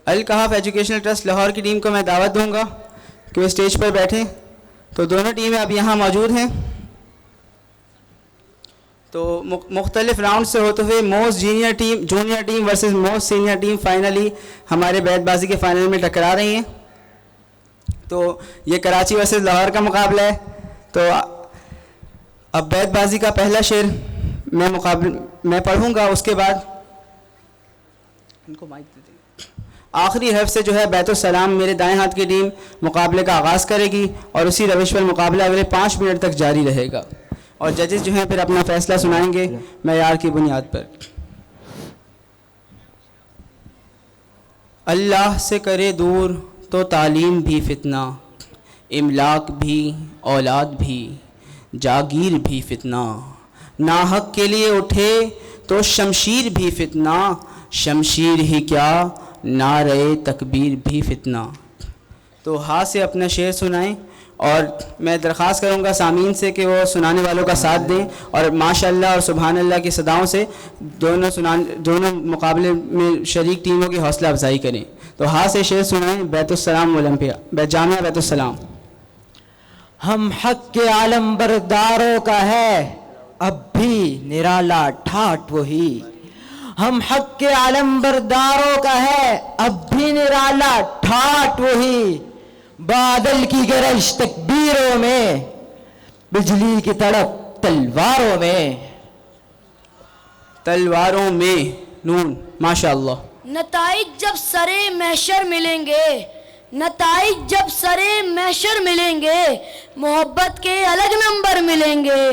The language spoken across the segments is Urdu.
الکہف ایجوکیشنل ٹرسٹ لاہور کی ٹیم کو میں دعوت دوں گا کہ وہ اسٹیج پر بیٹھیں. تو دونوں ٹیمیں اب یہاں موجود ہیں. تو مختلف راؤنڈ سے ہوتے ہوئے most junior team versus most senior team finally ہمارے بیت بازی کے فائنل میں ٹکرا رہی ہیں. تو یہ کراچی ورسز لاہور کا مقابلہ ہے. تو اب بیت بازی کا پہلا شعر میں پڑھوں گا. اس کے بعد ان کو مائک دے دیں. آخری حرف سے جو ہے بیت السلام میرے دائیں ہاتھ کی ٹیم مقابلے کا آغاز کرے گی اور اسی روش پر مقابلہ اگلے 5 منٹ تک جاری رہے گا اور ججز جو ہیں پھر اپنا فیصلہ سنائیں گے معیار کی بنیاد پر. اللہ سے کرے دور تو تعلیم بھی فتنہ، املاک بھی اولاد بھی جاگیر بھی فتنہ، ناحق کے لیے اٹھے تو شمشیر بھی فتنہ، شمشیر ہی کیا نعرے تکبیر بھی فتنہ. تو ہاتھ سے اپنا شعر سنائیں اور میں درخواست کروں گا سامعین سے کہ وہ سنانے والوں کا ساتھ دیں اور ماشاء اللہ اور سبحان اللہ کی صداؤں سے دونوں مقابلے میں شریک ٹیموں کی حوصلہ افزائی کریں. تو ہاتھ سے شعر سنائیں بیت السلام اولمپیا جامعہ بیت السلام. ہم حق کے عالم برداروں کا ہے اب بھی نرالا ٹھاٹ وہی، ہم حق کے عالم برداروں کا ہے اب بھی نرالا ٹھاٹ وہی، بادل کی گرج تکبیروں میں بجلی کی تڑپ تلواروں میں نون ماشاء اللہ. نتائج جب سرے محشر ملیں گے، نتائج جب سرے محشر ملیں گے، محبت کے الگ نمبر ملیں گے،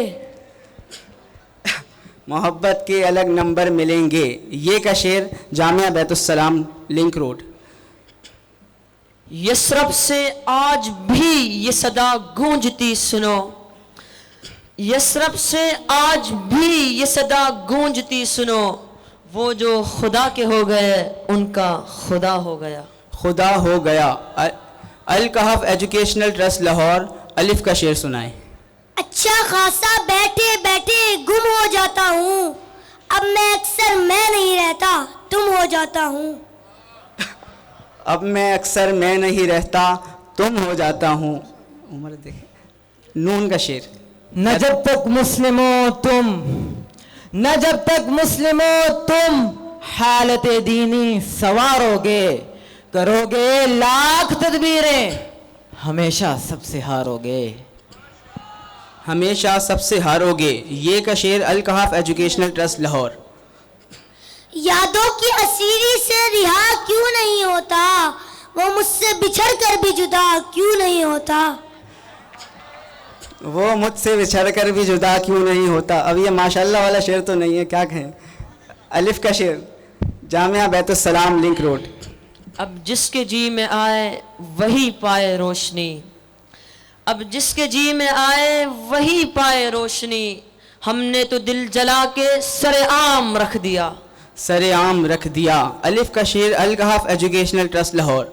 محبت کے الگ نمبر ملیں گے. یہ کا شعر جامعہ بیت السلام لنک روڈ. یثرب سے آج بھی یہ صدا گونجتی سنو، یثرب سے آج بھی یہ صدا گونجتی سنو، وہ جو خدا کے ہو گئے ان کا خدا ہو گیا، خدا ہو گیا. الکہف ایجوکیشنل ٹرسٹ لاہور الف کا شعر سنائیں. اچھا خاصا بیٹھے بیٹھے گم ہو جاتا ہوں، اب میں اکثر میں نہیں رہتا تم ہو جاتا ہوں، اب میں اکثر میں نہیں رہتا تم ہو جاتا ہوں. عمر دیکھ نون کا شعر. نہ جب تک مسلم ہو تم، نہ جب تک مسلم ہو تم حالت دینی سوارو گے، کرو گے لاکھ تدبیریں ہمیشہ سب سے ہارو گے، ہمیشہ سب سے ہارو گے. یہ کا شعر الکہف ایجوکیشنل ٹرسٹ لاہور. یادوں کی اسیری سے رہا کیوں نہیں ہوتا، وہ مجھ سے بچھڑ کر بھی جدا کیوں نہیں ہوتا، وہ مجھ سے بچھڑ کر بھی جدا کیوں نہیں ہوتا. اب یہ ماشاءاللہ والا شعر تو نہیں ہے، کیا کہیں. الف کا شعر جامعہ بیت السلام لنک روڈ. اب جس کے جی میں آئے وہی پائے روشنی، اب جس کے جی میں آئے وہی پائے روشنی، ہم نے تو دل جلا کے سر عام رکھ دیا، سر عام رکھ دیا. الف کا شعر الکہف ایجوکیشنل ٹرسٹ لاہور.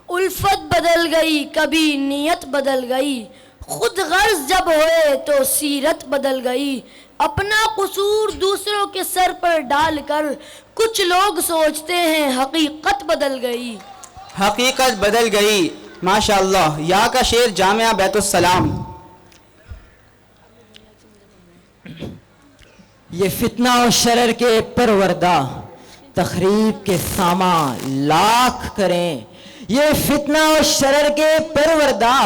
الفت بدل گئی کبھی نیت بدل گئی، خود غرض جب ہوئے تو سیرت بدل گئی، اپنا قصور دوسروں کے سر پر ڈال کر کچھ لوگ سوچتے ہیں حقیقت بدل گئی، حقیقت بدل گئی. ماشاءاللہ. یا کا شعر جامعہ بیت السلام. یہ فتنہ و شرر کے پروردہ تخریب کے سامان لاکھ کریں، یہ فتنہ و شرر کے پروردہ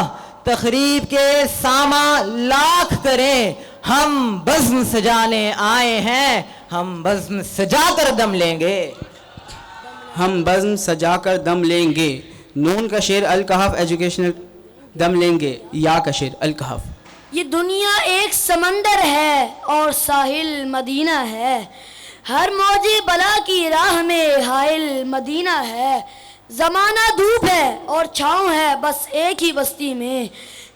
تخریب کے سامان لاکھ کریں، ہم بزم سجانے آئے ہیں، ہم بزم سجا کر دم لیں گے، ہم بزم سجا کر دم لیں گے. نون کا شعر الکہف ایجوکیشنل دم لیں گے. یا کا شعر الکہف. یہ دنیا ایک سمندر ہے اور ساحل مدینہ ہے، ہر موج بلا کی راہ میں حائل مدینہ ہے، زمانہ دھوپ ہے اور چھاؤں ہے بس ایک ہی بستی میں،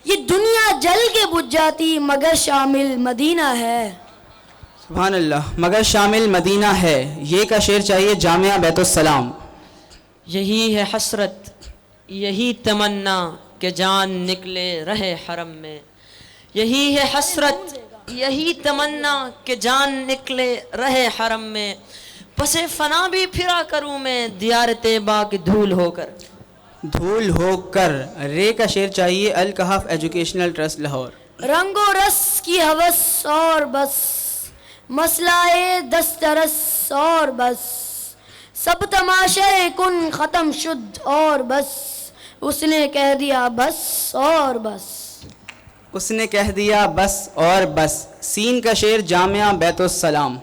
یہ دنیا جل کے بجھ جاتی مگر شامل مدینہ ہے. سبحان اللہ. مگر شامل مدینہ ہے. یہ کا شعر چاہیے جامعہ بیت السلام. یہی ہے حسرت یہی تمنا کہ جان نکلے رہے حرم میں، یہی ہے حسرت یہی تمنا کہ جان نکلے رہے حرم میں، پس فنا بھی پھرا کروں میں دیار طیبہ کی دھول ہو کر. دھول ہو کر. رے کا شعر چاہیے الکہف ایجوکیشنل ٹرسٹ لاہور. رنگ و رس کی ہوس اور بس، مسئلہ دسترس اور بس، سب تماشے کن ختم شد اور بس، اس نے کہہ دیا بس اور بس. اس نے کہہ دیا بس اور بس. سین کا شعر جامعہ بیت السلام.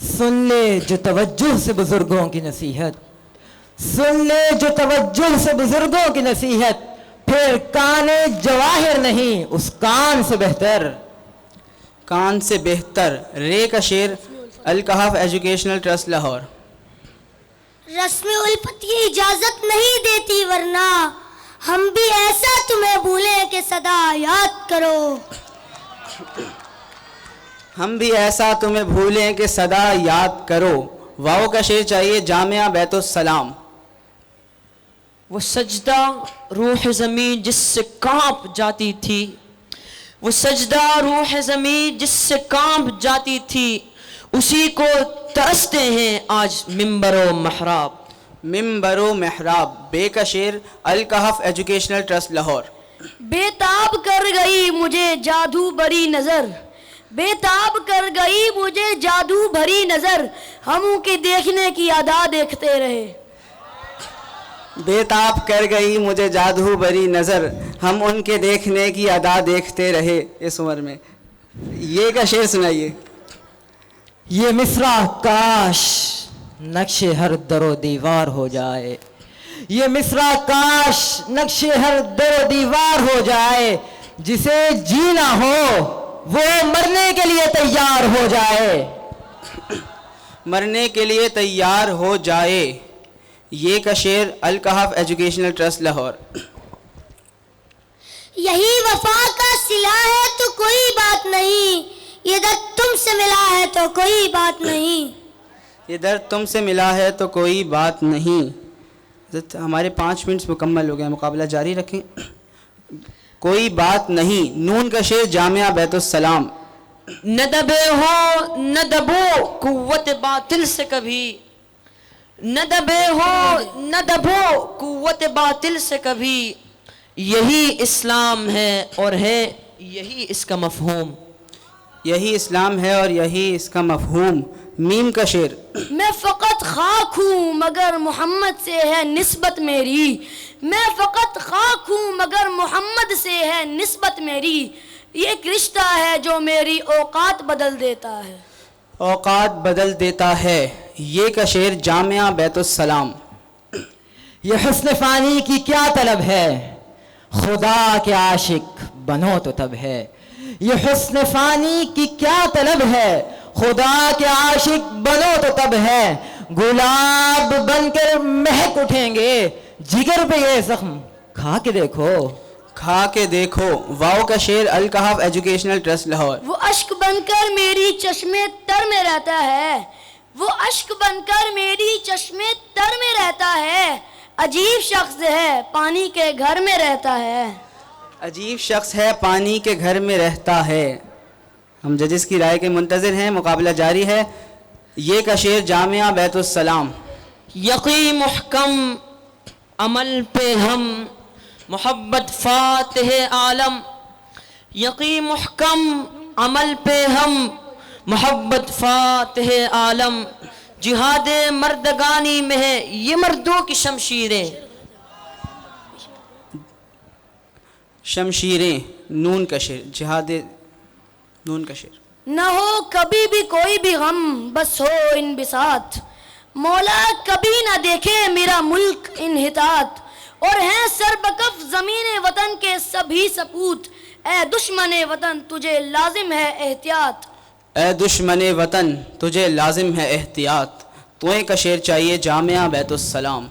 سن لے جو توجہ سے بزرگوں کی نصیحت، سن لے جو توجہ سے بزرگوں کی نصیحت، پھر کان جواہر نہیں اس کان سے بہتر. کان سے بہتر. رے کا شعر الکہف ایجوکیشنل ٹرسٹ لاہور. رسم الفت یہ اجازت نہیں دیتی، ورنہ ہم بھی ایسا تمہیں بھولیں کہ صدا یاد کرو. ہم بھی ایسا تمہیں بھولیں کہ صدا یاد کرو. واؤ کا شعر چاہیے جامعہ بیت السلام. وہ سجدہ روح زمین جس سے کانپ جاتی تھی، وہ سجدہ روح زمین جس سے کانپ جاتی تھی، اسی کو ترستے ہیں آج ممبر و محراب. ممبر و محراب. بے کا شعر الکہف ایجوکیشنل ٹرسٹ لاہور. بے تاب کر گئی مجھے جادو بری نظر، بے تاب کر گئی مجھے جادو بھری نظر، ہم ان کے دیکھنے کی ادا دیکھتے رہے. بے تاب کر گئی مجھے جادو بری نظر، ہم ان کے دیکھنے کی ادا دیکھتے رہے. اس عمر میں یہ کا شعر سنائیے. یہ مصرع کاش نقش ہر در و دیوار ہو جائے، یہ مصرع کاش نقش ہر در و دیوار ہو جائے، جسے جینا ہو وہ مرنے کے لیے تیار ہو جائے. مرنے کے لیے تیار ہو جائے. یہ کا شعر الکہف ایجوکیشنل ٹرسٹ لاہور. یہی وفا کا صلہ ہے تو کوئی بات نہیں، یہ درد تم سے ملا ہے تو کوئی بات نہیں. یہ درد تم سے ملا ہے تو کوئی بات نہیں. ہمارے 5 منٹ مکمل ہو گئے، مقابلہ جاری رکھیں. کوئی بات نہیں. نون کا شعر جامعہ بیت السلام. نہ دبے ہو نہ دبو قوت باطل سے کبھی، نہ دبے ہو نہ دبو قوت باطل سے کبھی، یہی اسلام ہے اور ہے یہی اس کا مفہوم. یہی اسلام ہے اور یہی اس کا مفہوم. میم کا شعر. میں فقط خاک ہوں مگر محمد سے ہے نسبت میری، میں فقط خاک ہوں مگر محمد سے ہے نسبت میری، یہ ایک رشتہ ہے جو میری اوقات بدل دیتا ہے. اوقات بدل دیتا ہے. یہ کا شعر جامعہ بیت السلام. یہ حسن فانی کی کیا طلب ہے، خدا کے عاشق بنو تو تب ہے. یہ حسن فانی کی کیا طلب ہے، خدا کے عاشق بنو تو تب ہے. گلاب بن کر مہک اٹھیں گے، جگر پہ یہ زخم کھا کے دیکھو. کھا کے دیکھو. واؤ کا شعر الکہف ایجوکیشنل ٹرسٹ لاہور. وہ اشک بن کر میری چشمے تر میں رہتا ہے، وہ اشک بن کر میری چشمے تر میں رہتا ہے، عجیب شخص ہے پانی کے گھر میں رہتا ہے. عجیب شخص ہے پانی کے گھر میں رہتا ہے. ہم ججز کی رائے کے منتظر ہیں. مقابلہ جاری ہے. یہ کا شعر جامعہ بیت السلام. یقین محکم عمل پہ ہم محبت فاتح عالم، یقین محکم عمل پہ ہم محبت فاتح عالم، جہاد مردگانی میں ہے یہ مردوں کی شمشیریں. شمشیریں. نون کا شعر جہاد. نون کا شعر. نہ ہو کبھی بھی کوئی بھی غم بس ہو انبساط، مولا کبھی نہ دیکھے میرا ملک انحطاط، اور ہیں سر بکف زمین وطن کے سبھی سپوت، اے دشمن وطن تجھے لازم ہے احتیاط. اے دشمن وطن تجھے لازم ہے احتیاط. توئیں کا شعر چاہیے جامعہ بیت السلام.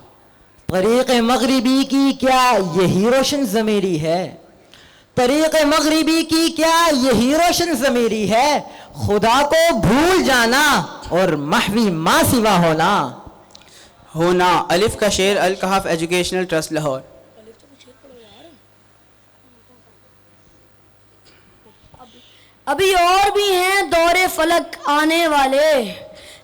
طریق مغربی کی کیا یہی روشن ضمیری ہے، طریق مغربی کی کیا یہی روشن ضمیری ہے، خدا کو بھول جانا اور محوی ماں سوا ہونا. ہونا. الف کا شعر الکہف ایجوکیشنل ٹرسٹ لاہور. ابھی اور بھی ہیں دور فلک آنے والے،